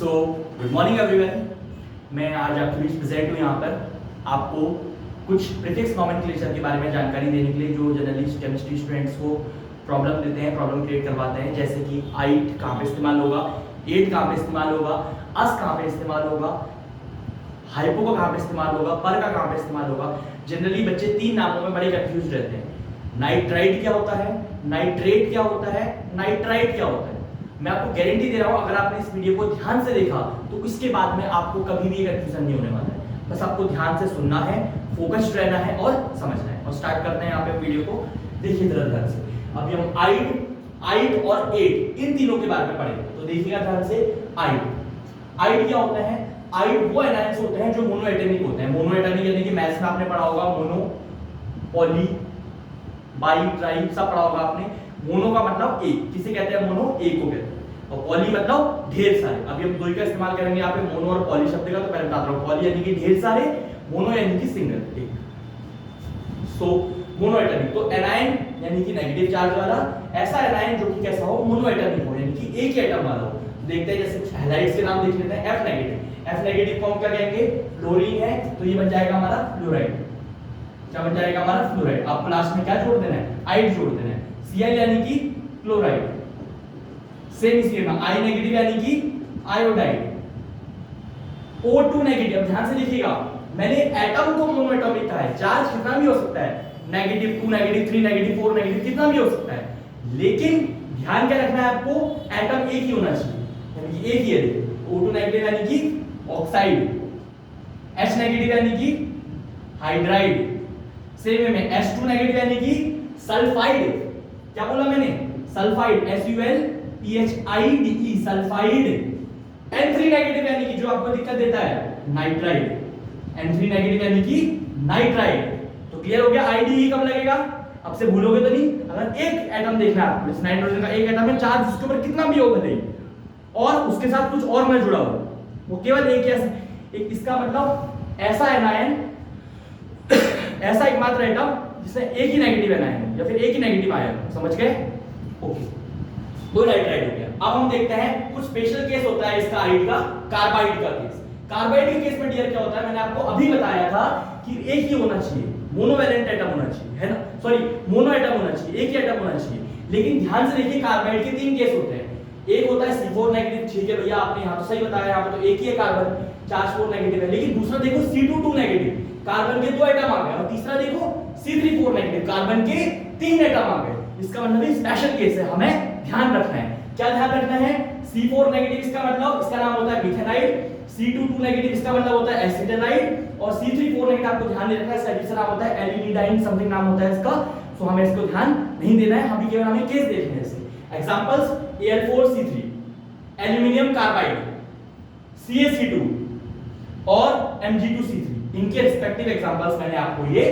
So good morning everyone. मैं आज आपके बीच प्रेजेंट हूँ यहाँ पर आपको कुछ प्रीफिक्स नोमेनक्लेचर के बारे में जानकारी देने के लिए जो जनरली केमिस्ट्री स्टूडेंट्स को प्रॉब्लम देते हैं, प्रॉब्लम क्रिएट करवाते हैं। जैसे कि आइट कहाँ पे इस्तेमाल होगा, एट कहाँ पे इस्तेमाल होगा, अस कहाँ पे इस्तेमाल होगा, हाइपो का कहाँ पे इस्तेमाल होगा, पर का कहाँ पे इस्तेमाल होगा। जनरली बच्चे तीन नामों में बड़े कंफ्यूज रहते हैं। नाइट्राइट क्या होता है, नाइट्रेट क्या होता है, नाइट्राइट क्या होता है। मैं आपको गारंटी दे रहा हूं अगर आपने इस वीडियो को ध्यान से देखा तो इसके बाद में आपको कभी भी कंफ्यूजन नहीं होने वाला है। बस आपको ध्यान से सुनना है, फोकस्ड रहना है और समझना है। और स्टार्ट करते हैं यहाँ पे वीडियो को, देखिए जरा ध्यान से। अभी हम आइट और एट इन तीनों के बारे में पढ़ेंगे, तो देखिएगा ध्यान से। आइट क्या होता है? आइट वो एनायंस होते हैं जो मोनोएटॉमिक होते हैं। मोनोएटॉमिक यानी कि मैथ्स में आपने पढ़ा होगा मोनो, पॉली, बाई, ट्राई सब पढ़ा होगा आपने। मोनो का मतलब एक, किसे कहते हैं मोनो, एक को कहते हैं। और पॉली मतलब ढेर सारे। अभी हम दो का इस्तेमाल करेंगे यहाँ पे मोनो और पॉली शब्द का, तो पहले बता रहा हूँ। पॉली यानी कि ढेर सारे, मोनो यानी कि सिंगल, एक। सो मोनोएटॉमिक तो एनायन यानी कि नेगेटिव चार्ज वाला, ऐसा एनायन जो कि कैसा हो, मोनोएटॉमिक हो यानी कि एक ही एटम वाला हो। देखते हैं जैसे कुछ हैलाइड्स के नाम देख लेते हैं। F negative, F negative form क्या कहेंगे, फ्लोरीन है तो ये बन जाएगा हमारा फ्लोराइड। क्या बन जाएगा हमारा फ्लोराइड। आपको लास्ट में क्या जोड़ देना है, आइड जोड़ देना है। Cl यानी कि क्लोराइड, सेम इसी में I नेगेटिव यानी कि आयोडाइड। O2 नेगेटिव, ध्यान से देखिएगा, मैंने एटम को मोनोएटॉमिक कहा है। चार्ज कितना भी हो सकता है, नेगेटिव 2 नेगेटिव 3 नेगेटिव 4 नेगेटिव कितना भी हो सकता है, लेकिन ध्यान क्या रखना है आपको, एटम एक ही होना चाहिए, यानी कि एक ही है। O2 नेगेटिव यानी कि ऑक्साइड, H नेगेटिव यानी कि हाइड्राइड, सेम में H2 नेगेटिव यानी कि सल्फाइड। क्या बोला मैंने, sulphide, SULPHIDE, sulphide. N3 negative यानी कि जो आपको दिक्कत देता है, नाइट्राइड। N3 नेगेटिव यानी कि नाइट्राइड। तो क्लियर हो गया, IDE कब लगेगा, अब से भूलोगे तो नहीं। अगर एक एटम देखना है आपको, इस नाइट्रोजन का एक एटम है, चार्ज उसके ऊपर कितना भी हो भले और उसके साथ कुछ और न जुड़ा हो, वो केवल एक इसका मतलब ऐसा एनायन, ऐसा एकमात्र एटम जिसमें एक ही नेगेटिव एनायन है या फिर एक ही नेगेटिव आयन, समझ गए। ओके, दो नाइट्राइड हो गया। अब हम देखते हैं कुछ स्पेशल केस होता है इसका आइड का, कार्बाइड का केस। कार्बाइड के केस में डियर क्या होता है, मैंने आपको अभी बताया था कि एक ही होना चाहिए, मोनोवैलेंट एटम होना चाहिए, है ना, सॉरी मोनो एटम होना चाहिए, एक ही एटम होना चाहिए। लेकिन ध्यान से देखिए, कार्बाइड के तीन केस होते हैं। एक होता है C4 नेगेटिव, ठीक है भैया, आपने यहाँ तो सही बताया, यहाँ पे तो एक ही है कार्बन, चार्ज 4 नेगेटिव है। लेकिन दूसरा देखो C22 नेगेटिव, कार्बन के दो एटम आ गए। और तीसरा देखो C34 नेगेटिव, कार्बन के तीन एटम आ गए। इसका मतलब स्पेशल केस है, हमें ध्यान रखना है। क्या ध्यान रखना है, C4 नेगेटिव इसका मतलब, इसका नाम होता है मिथेनाइड। C22 नेगेटिव इसका मतलब होता है एसिटाइड। और C34 नेगेटिव आपको ध्यान नहीं रखना है, इसका नाम होता है एलिनिडाइन, समथिंग नाम होता है इसका। सो हमें इसको ध्यान नहीं देना है, हम केवल हमें केस देखने हैं इसके। Examples Al4C3, aluminium carbide, CaC2 और Mg2C3, इनके रिस्पेक्टिव एग्जांपल्स मैंने आपको ये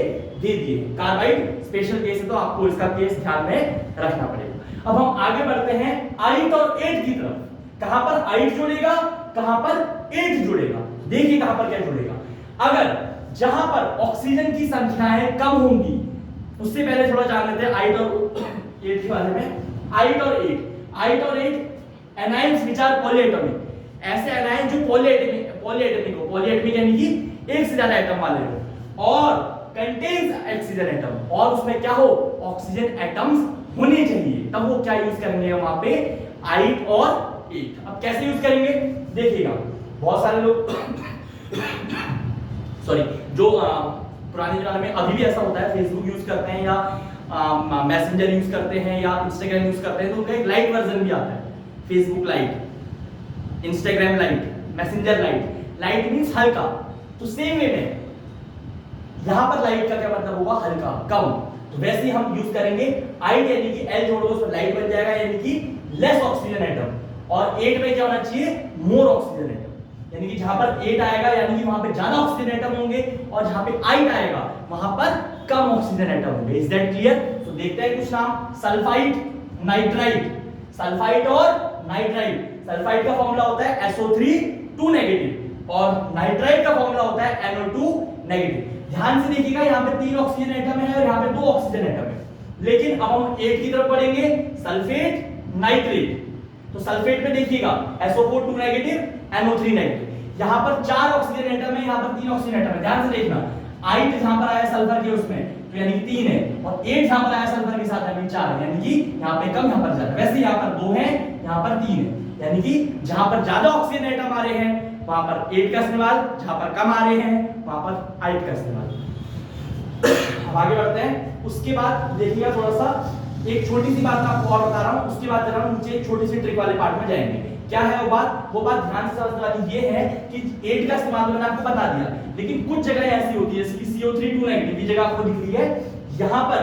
दे दिए। कार्बाइड स्पेशल केस है तो आपको इसका केस ध्यान में रखना पड़ेगा। अब हम आगे बढ़ते हैं आइट और एट की तरफ। कहां पर आइट जुड़ेगा, कहां पर एट जुड़ेगा। देखिए कहां पर क्या जुड़ेगा। अगर जहां पर ऑक्सीजन की संख्याएं कम होंगी, उससे पहले थोड़ा जान लेते हैं आइट और एट के बारे में। आइट और ate anions which are polyatomic, ऐसे एनायन जो पॉलीएटॉमिक हो, पॉलीएटॉमिक यानी कि एक से ज्यादा एटम वाले हो, और कंटेन्स ऑक्सीजन एटम, और उसमें क्या हो, ऑक्सीजन एटम्स होने चाहिए, तब वो क्या यूज करेंगे वहां पे, आइट और एट। अब कैसे यूज करेंगे देखिएगा। बहुत सारे लोग सॉरी, जो पुराने जमाने में, अभी भी ऐसा होता है, फेसबुक यूज करते हैं या मैसेंजर यूज करते हैं या इंस्टाग्राम यूज करते हैं, तो उनका एक लाइट वर्जन भी आता है, Facebook light, Instagram light, messenger light. Light means हल्का, तो सेम वे में यहां पर लाइट का क्या मतलब होगा, हल्का, कम। तो वैसे ही हम यूज करेंगे आइट यानी कि L जोड़ दो उसमें लाइट बन जाएगा, यानी कि लेस ऑक्सीजन एटम। और 8 में क्या होना चाहिए, मोर ऑक्सीजन एटम, यानी कि जहां पर 8 आएगा यानी कि वहां पे ज्यादा ऑक्सीजन एटम होंगे, और जहां पे आइट आएगा वहां पर कम ऑक्सीजन एटम होंगे। Is that clear. तो देखते हैं कुछ नाम। सल्फाइड, नाइट्राइड, सल्फाइड और नाइट्राइड। सल्फाइड का फॉर्मूला होता है SO3 नेगेटिव और नाइट्राइड का फॉर्मूला होता है NO2 नेगेटिव। ध्यान से देखिएगा, यहाँ पे 3 ऑक्सीजन एटम है और यहाँ पे 2 ऑक्सीजन एटम है। लेकिन अब हम 8 की तरफ बढ़ेंगे, सल्फेट, नाइट्रेट। तो सल्फेट में देखिएगा SO4 2 नेगेटिव, NO3 नेगेटिव। यहाँ पर 4 ऑक्सीजन एटम है, यहाँ पर 3 ऑक्सीजन एटम है। ध्यान से देखना, 8 जहां पर आया सल्फर के उसमें तो यानी कि 3 है, और 8 जहां पर आया सल्फर के साथ यानी 4 है, यानी कि यहाँ पे कम यहाँ पर ज्यादा। वैसे यहाँ पर 2 है, यहाँ पर 3 है, यानी कि जहां पर ज्यादा ऑक्सीजन एटम आ रहे हैं वहां पर 8 का इस्तेमाल, जहां पर कम आ रहे हैं वहां पर 8 का इस्तेमाल। अब आगे बढ़ते हैं। उसके बाद देखिएगा थोड़ा सा एक छोटी सी बात मैं आपको और बता रहा हूं, उसके बाद जरा नीचे एक छोटी सी ट्रिक वाले पार्ट में जाएंगे। क्या है वो बात ध्यान से समझने वाली ये है कि 8 का इस्तेमाल मैंने आपको बता दिया, लेकिन कुछ जगह ऐसी होती है जैसे कि CO3 2 नेगेटिव, ये जगह आपको दिख रही है, यहाँ पर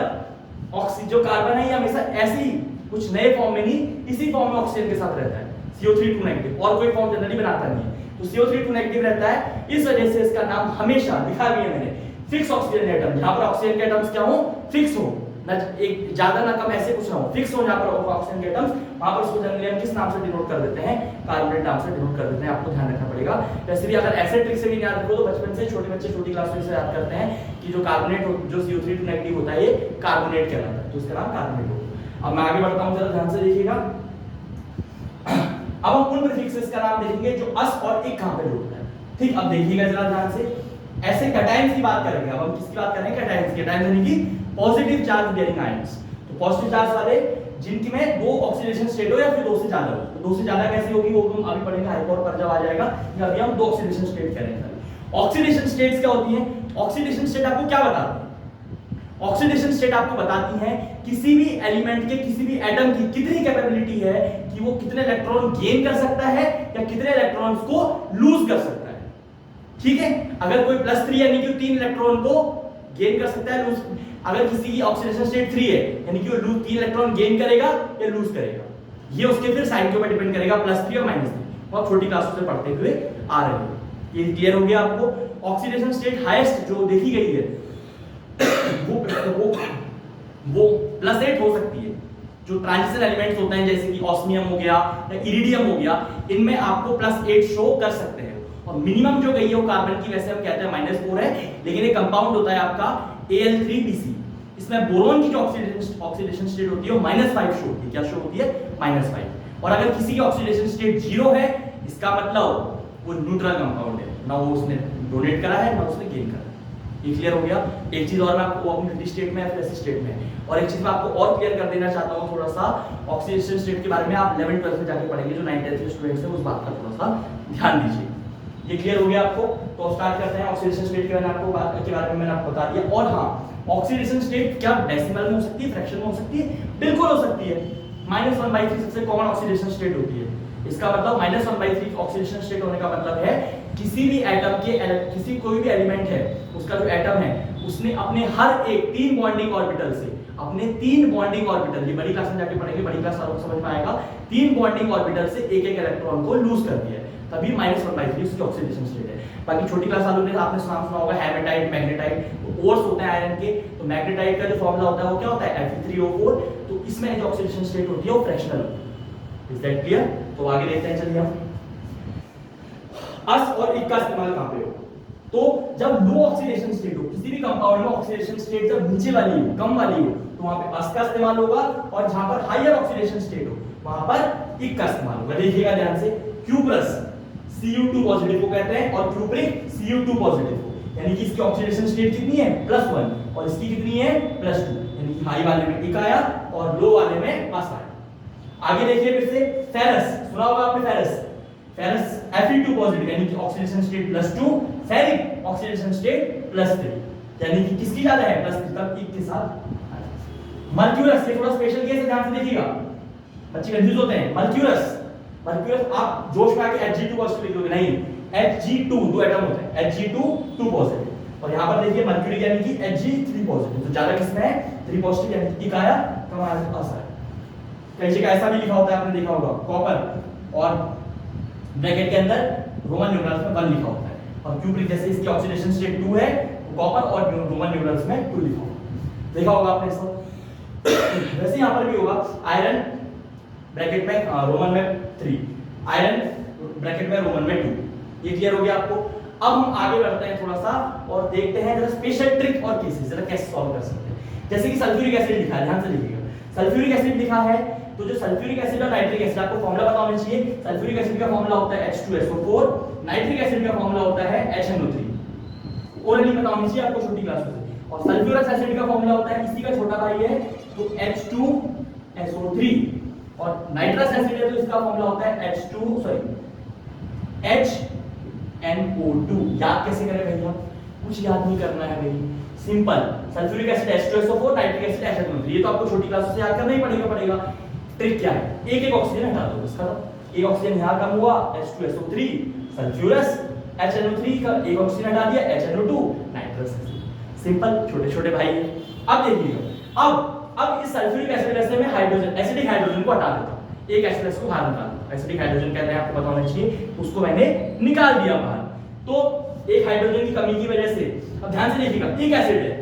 ऑक्सीजन जो कार्बन है ये हमेशा ऐसे ही कुछ नए फॉर्म में नहीं, इसी फॉर्म में ऑक्सीजन के साथ रहता है, CO3 2 नेगेटिव, और कोई फॉर्म जनरली बनाता नहीं है, तो CO3 2 नेगेटिव रहता है। इस वजह से इसका नाम हमेशा लिखा भी है मैंने फिक्स ऑक्सीजन एटम, जहां पर ऑक्सीजन के एटम्स क्या हो, फिक्स हो, ना एक ज्यादा ना कम, ऐसे कुछ ना हो, फिक्स हो जहां पर ऑक्सीजन के एटम्स, वहां पर उसको जनरली हम किस नाम से डिनोट कर देते हैं, कार्बोनेट नाम से डिनोट कर देते हैं। आपको ध्यान रखना पड़ेगा। वैसे भी अगर ऐसे ट्रिक से भी याद रखो तो बचपन से छोटे बच्चे छोटी क्लास में से याद करते हैं कि जो कार्बोनेट जो CO3 2 नेगेटिव होता है ये कार्बोनेट कहलाता है, तो इसका नाम कार्बोनेट होगा। अब मैं आगे बढ़ता हूं, जरा ध्यान से देखिएगा। अब हम उन प्रीफिक्सेस का नाम देखेंगे जो अस और इक कहां पे जोड़ता है। ठीक, अब देखिएगा जरा ध्यान से, ऐसे कैटायंस की बात करेंगे। अब हम किसकी बात करेंगे, कैटायंस की। कैटायंस यानी कि पॉजिटिव चार्ज बेयरिंग आयंस, तो पॉजिटिव चार्ज वाले जिनकी में 2 ऑक्सीडेशन स्टेट हो या फिर 2 से ज्यादा हो। तो 2 से ज्यादा कैसी होगी वो हम अभी पढ़ेंगे, हाइपोर पर जब आ जाएगा। अभी हम 2 ऑक्सीडेशन स्टेट कह रहे हैं। ऑक्सीडेशन स्टेट्स क्या होती हैं? ऑक्सीडेशन स्टेट आपको क्या बताती है? ऑक्सीडेशन स्टेट आपको बताती है किसी भी एलिमेंट के, किसी भी एटम की कितनी कैपेबिलिटी है कि वो कितने इलेक्ट्रॉन गेन कर सकता है या कितने इलेक्ट्रॉन्स को लूज कर सकता है। ठीक है, अगर कोई +3 यानी कि 3 इलेक्ट्रॉन को गेन कर सकता है, लूज। अगर किसी की ऑक्सीडेशन स्टेट 3 है यानी कि वो 3 इलेक्ट्रॉन गेन करेगा या लूज करेगा, ये उसके फिर साइन के ऊपर डिपेंड करेगा, +3 और -3। बहुत छोटी क्लास से पढ़ते हुए आ रहे हैं, ये क्लियर हो गया आपको। ऑक्सीडेशन स्टेट हाईएस्ट जो देखी गई है वो +8 हो सकती है। जो ट्रांजिशन एलिमेंट्स होते हैं जैसे कि ऑस्मियम हो गया या इरिडियम हो गया, इनमें आपको +8 शो कर सकते हैं। और मिनिमम जो गई है वो कार्बन की, वैसे हम कहते हैं -4 है, लेकिन ये कंपाउंड होता है आपका Al3Bc। इसमें बोरोन की जो ऑक्सीडेशन स्टेट होती है वो -5 शो होती है। क्या शो होती है? -5। और अगर किसी की ऑक्सीडेशन स्टेट 0 है, इसका मतलब वो न्यूट्रल कंपाउंड है, ना वो उसने डोनेट करा है ना उसने गेन करा है। ये क्लियर हो गया। एक चीज और मैं आपको अपनी स्टेट में फिर ऐसी स्टेट में, और एक चीज मैं आपको और क्लियर कर देना चाहता हूं थोड़ा सा, ऑक्सीडेशन स्टेट के बारे में आप 11th 12th में जाके पढ़ेंगे, जो 9th 10th के स्टूडेंट्स हैं उस बात का थोड़ा सा ध्यान दीजिए। ये क्लियर हो गया आपको। तो स्टार्ट करते हैं ऑक्सीडेशन स्टेट के बारे में, आपको के बारे में मैंने आपको बता दिया। और हाँ, ऑक्सीडेशन स्टेट क्या डेसिमल में हो सकती है, फ्रैक्शन में हो सकती है? बिल्कुल हो सकती है। -1/3 सबसे कॉमन ऑक्सीडेशन स्टेट होती है। इसका मतलब -1/3 ऑक्सीडेशन स्टेट होने का मतलब है किसी भी एटम के, किसी कोई भी एलिमेंट है उसका जो एटम है उसने अपने हर एक 3 बॉन्डिंग ऑर्बिटल से, अपने 3 बॉन्डिंग ऑर्बिटल, ये बड़ी क्लास में जाके पढ़ेंगे, बड़ी क्लास वालों को समझ में आएगा, 3 बॉन्डिंग ऑर्बिटल से एक इलेक्ट्रॉन को लूज कर दिया है, तभी -1/3 उसकी ऑक्सीडेशन स्टेट है। बाकी छोटी क्लास वालों ने आपने नाम सुना होगा हेमेटाइट, मैग्नेटाइट, ओर्स होते हैं आयरन के। तो मैग्नेटाइट का जो फॉर्मूला होता है वो क्या होता है? Fe3O4। तो इसमें जो ऑक्सीडेशन स्टेट होती है वो फ्रैक्शनल होती है। Is that clear? तो आगे देखते हैं, चलिए हम अस और इक का इस्तेमाल कहां पे हो। तो जब लो ऑक्सीडेशन स्टेट हो, किसी भी कंपाउंड में ऑक्सीडेशन स्टेट जब नीचे वाली हो, कम वाली हो, तो वहां पे अस का इस्तेमाल होगा, और जहां पर हायर ऑक्सीडेशन स्टेट हो वहां पर इक का इस्तेमाल होगा। देखिएगा ध्यान से, Q+ Cu2 पॉजिटिव को कहते हैं, और Q' Cu2 पॉजिटिव को, यानी कि इसकी ऑक्सीडेशन स्टेट कितनी है? +1, और इसकी कितनी है? +2, यानी कि हाई वाले में इक आया और लो वाले में अस आया। आगे देखिए फिर से, फेरस सुना होगा आपने, फेरस Fe2 पॉजिटिव, यानी कि oxidation state +2, ferric oxidation state +3, यानी कि किसकी ज्यादा है? +3, तब इक के साथ। मर्क्यूरस, ये थोड़ा स्पेशल केस है, ध्यान से देखिएगा, बच्चे कंफ्यूज होते हैं। मर्क्यूरस आप जोश में आके Hg2 पॉजिटिव लिख दोगे, नहीं, Hg2 दो एटम होते हैं, Hg2 2 पॉजिटिव, और यहां पर देखिए मर्क्यूरी यानी कि Hg3 पॉजिटिव, तो ज्यादा किसमें है? 3 पॉजिटिव, यानी कि इक आया, कम आया, अस आया। कई जगह ऐसा भी लिखा होता है, आपने देखा होगा, कॉपर और ब्रैकेट के अंदर रोमन न्यूमरल्स में 1 लिखा होता है, और Q' जैसे इसकी ऑक्सीडेशन स्टेट 2 है, कॉपर और रोमन न्यूमरल्स में 2 लिखा होगा, देखा होगा आपने इसको। वैसे यहां पर भी होगा, आयरन ब्रैकेट में रोमन में 3, आयरन ब्रैकेट में रोमन में 2। ये क्लियर हो गया आपको। अब हम आगे बढ़ते हैं थोड़ा सा और देखते हैं जरा स्पेशल ट्रिक और केसेस जरा कैसे सॉल्व कर सकते हैं। जैसे कि सल्फ्यूरिक एसिड लिखा है, ध्यान से लिखिएगा, सल्फ्यूरिक एसिड लिखा है तो जो सल्फ्यूरिक एसिड और नाइट्रिक एसिड, आपको फॉर्मूला पता होना चाहिए। सल्फ्यूरिक एसिड का फॉर्मूला होता है H2SO4, नाइट्रिक एसिड का फॉर्मूला होता है HNO3। और नहीं पता होनी चाहिए आपको छोटी क्लास में। और सल्फ्यूरस एसिड का फॉर्मूला होता है, इसी का छोटा भाई है तो H2SO3, और नाइट्रस एसिड है तो इसका फॉर्मूला होता है HNO2। याद कैसे करें भैया? कुछ याद नहीं करना है भाई, simple. Sulphuric acid H2SO4, nitric acid HNO3, ये तो आपको छोटी क्लास से याद करना ही पड़ेगा। ट्रिक क्या है? एक एक ऑक्सीजन हटा दो इसका, एक ऑक्सीजन यहां कम हुआ H2SO3, सल्फ्यूरस HNO3 का एक ऑक्सीजन हटा दिया HNO2, नाइट्रस एसिड। सिंपल, छोटे छोटे भाई है। अब देखिएगा, अब इस सल्फ्यूरिक एसिड में हाइड्रोजन, एसिडिक हाइड्रोजन को हटा देता हूं, एक एसिड को बाहर निकाल दो। एसिडिक हाइड्रोजन कहते हैं, आपको पता होना चाहिए, उसको मैंने निकाल दिया बाहर। तो एक हाइड्रोजन की कमी की वजह से, अब ध्यान से देखिएगा, एक एसिड है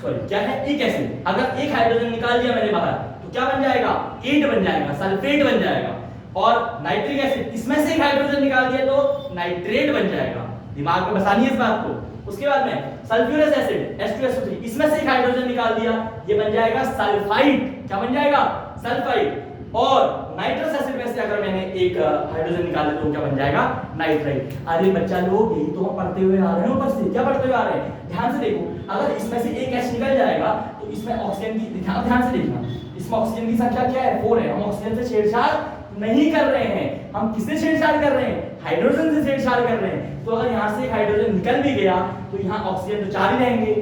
सॉरी क्या है, एक एसिड, अगर एक हाइड्रोजन निकाल दिया मैंने बाहर तो क्या बन जाएगा? एट बन जाएगा, सल्फेट बन जाएगा। और नाइट्रिक एसिड, इसमें से एक हाइड्रोजन निकाल दिया तो नाइट्रेट बन जाएगा। दिमाग में बसानी है इस बात को। उसके बाद में सल्फ्यूरस एसिड H2SO3, इसमें से एक हाइड्रोजन निकाल दिया, ये बन जाएगा सल्फाइड। क्या बन जाएगा? सल्फाइड। और नाइट्रस एसिड में से अगर मैंने एक हाइड्रोजन निकाल दिया तो क्या बन जाएगा? नाइट्राइट। अरे बच्चा लोग, यही तो हम पढ़ते हुए आ रहे हैं ऊपर से। क्या पढ़ते हुए आ रहे हैं? ध्यान से देखो, अगर इसमें से एक H निकल जाएगा तो इसमें ऑक्सीजन की, ध्यान से देखना, इसमें ऑक्सीजन की संख्या क्या है? 4 है। हम ऑक्सीजन से छेड़छाड़ नहीं कर रहे हैं, हम किससे छेड़छाड़ कर रहे हैं? हाइड्रोजन से छेड़छाड़ कर रहे हैं। तो अगर यहां से एक हाइड्रोजन निकल भी गया तो यहां ऑक्सीजन तो 4 ही रहेंगे,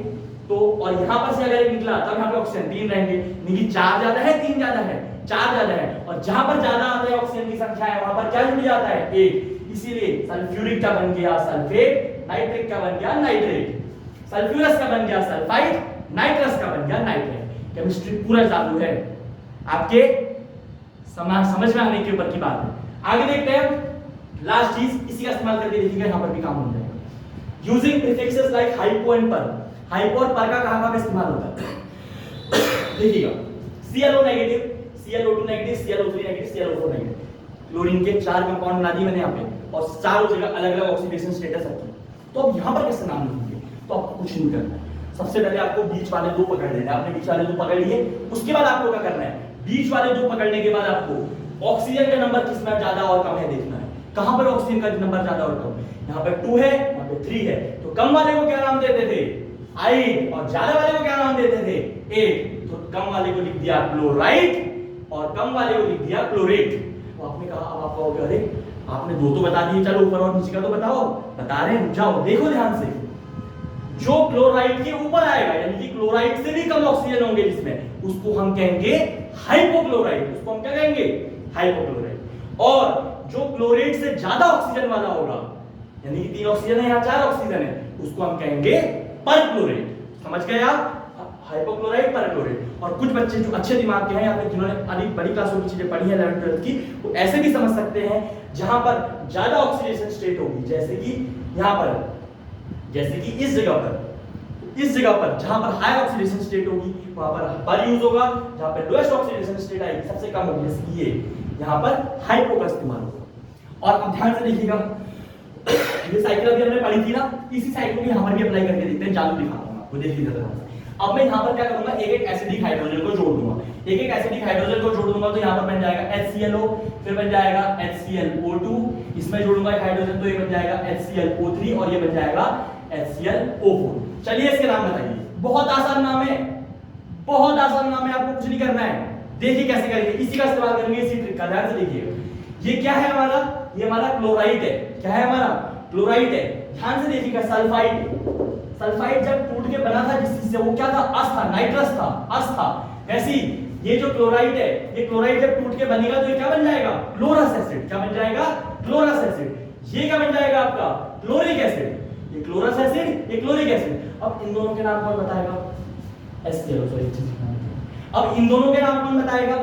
तो और यहां पर से अगर एक निकला तब यहां पे ऑक्सीजन 3 रहेंगे। नहीं, 4 ज्यादा है 3 ज्यादा है? 4 ज्यादा है। और जहां पर ज्यादा आता है ऑक्सीजन की संख्या है, वहां पर क्या जुड़ जाता है? 1। इसीलिए सल्फ्यूरिक का बन गया सल्फेट, नाइट्रिक का बन गया नाइट्रेट, सल्फ्यूरस का बन गया सल्फाइड, नाइट्रस का बन गया नाइट्रेट। केमिस्ट्री पूरा चालू है, आपके समझ में आने के ऊपर की बात है। आगे देखते हैं, लास्ट चीज इसी का इस्तेमाल करके देखिएगा, यहां पर भी काम हो जाएगा। Using prefixes like hypo and पर। हाइपो और पर का कहां पे इस्तेमाल होता है? देखिएगा, ClO negative, ClO2 negative, ClO3 negative, ClO4 negative, chlorine के 4 कंपाउंड बना दिए मैंने यहां पे, और चारों जगह अलग-अलग ऑक्सीडेशन स्टेटस रखे। तो अब यहां पर कैसे नाम लिखेंगे? तो आपको कुछ नहीं करना है। सबसे पहले आपको बीच वाले दो पकड़ लेना है। आपने बीच वाले दो पकड़ लिए, उसके बाद आपको क्या करना है? बीच वाले दो पकड़ने के बाद आपको ऑक्सीजन का नंबर किसमें ज्यादा और कम है देखना है। कहां पर ऑक्सीजन का नंबर ज्यादा और कम? यहां पे 2 है, यहां पे 3 है। तो कम वाले को क्या नाम देते थे? 8, और ज्यादा वाले को क्या नाम देते थे? 8। तो कम वाले को लिख दिया क्लोराइड और कम वाले को लिख दिया क्लोरेट। तो आपने कहा, अब आप कहोगे अरे आपने दो तो बता दिए, चलो ऊपर और नीचे का तो बताओ। बता रहे हैं, जाओ देखो ध्यान से। जो क्लोराइड के ऊपर आएगा, यानी कि क्लोराइड से भी कम ऑक्सीजन होंगे जिसमें, उसको हम कहेंगे हाइपोक्लोराइड। उसको हम क्या कहेंगे? हाइपोक्लोराइड। और जो क्लोरेट से ज्यादा ऑक्सीजन वाला होगा, यानी कि 3 ऑक्सीजन है या 4 ऑक्सीजन है, उसको हम कहेंगे परक्लोरेट। समझ गए आप? Hypochloride, perchlorate. और कुछ बच्चे जो अच्छे दिमाग के हैं या फिर जिन्होंने अधिक बड़ी क्लासों की चीजें पढ़ी है 11th 12th की, वो ऐसे भी समझ सकते हैं जहां पर ज्यादा ऑक्सीडेशन स्टेट होगी, जैसे कि यहां पर, जैसे कि इस जगह पर जहां पर हाई ऑक्सीडेशन स्टेट होगी वहां पर पर यूज होगा, जहां पर लोएस्ट ऑक्सीडेशन स्टेट आएगी, सबसे कम होगी, जैसे कि ये यहां पर हाइपो का इस्तेमाल होगा। और अब ध्यान से देखिएगा, ये साइकिल अभी हमने पढ़ी थी ना, इसी साइकिल को यहां पर भी अप्लाई करके देखते हैं। चालू दिखाता हूं आपको, देखिए जरा। अब मैं यहां पर क्या करूंगा? एक एसिडिक हाइड्रोजन को जोड़ दूंगा, एक एसिडिक हाइड्रोजन को जोड़ दूंगा, तो यहां पर बन जाएगा HClO, फिर बन जाएगा HClO2, इसमें जोड़ूंगा एक हाइड्रोजन तो ये बन जाएगा HClO3, और ये बन जाएगा HClO4। चलिए इसके नाम बताइए। बहुत आसान नाम है, बहुत आसान नाम है, आपको कुछ नहीं करना है। देखिए कैसे करेंगे, इसी का इस्तेमाल करेंगे, इसी ट्रिक का। ध्यान से देखिएगा, ये क्या है हमारा? ये हमारा क्लोराइड है। क्या है हमारा? क्लोराइड है। ध्यान से देखिएगा, सल्फाइड। सल्फाइड जब टूट के बना था जिस चीज से, वो क्या था? अस था, नाइट्रस था, अस था। वैसे ये जो क्लोराइड है, ये क्लोराइड जब टूट के बनेगा तो ये क्या बन जाएगा? Chlorous acid. क्या बन जाएगा? Chlorous acid. ये क्या बन जाएगा आपका? Chloric acid. ये क्लोरस एसिड, ये क्लोरिक एसिड। अब इन दोनों के नाम कौन बताएगा? अब इन दोनों के नाम कौन बताएगा?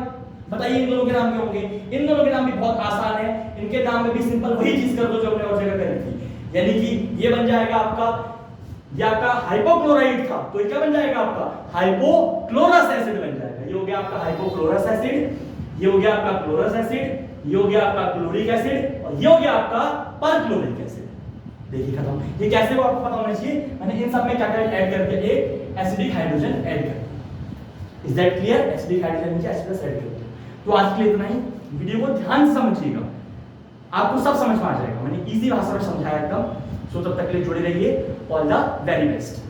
बताइए इन दोनों के नाम क्या होंगे? इन दोनों के नाम भी बहुत आसान है। इनके नाम में भी सिंपल वही चीज कर दो जो हमने और जगह करी थी, यानी कि ये बन जाएगा आपका, ये आपका हाइपोक्लोराइड था, तो ये क्या बन जाएगा आपका? हाइपोक्लोरस एसिड बन जाएगा। ये हो गया आपका हाइपोक्लोरस एसिड, ये हो गया आपका क्लोरस एसिड, ये हो गया आपका क्लोरिक एसिड, और ये हो गया आपका परक्लोरिक एसिड। देखिए खत्म। ये कैसे वो आपको पता होना चाहिए। मैंने इन सब में क्या क्या ऐड करके एक एसिडिक हाइड्रोजन ऐड कर। Is that clear? Acidic hydrogen नीचे H+ ऐड कर। तो आज के लिए इतना ही, वीडियो को ध्यान से समझिएगा, आपको सब समझ में आ जाएगा, मैंने इजी भाषा में समझाया एकदम। सो तब तक के लिए जुड़े रहिए, ऑल द वेरी बेस्ट।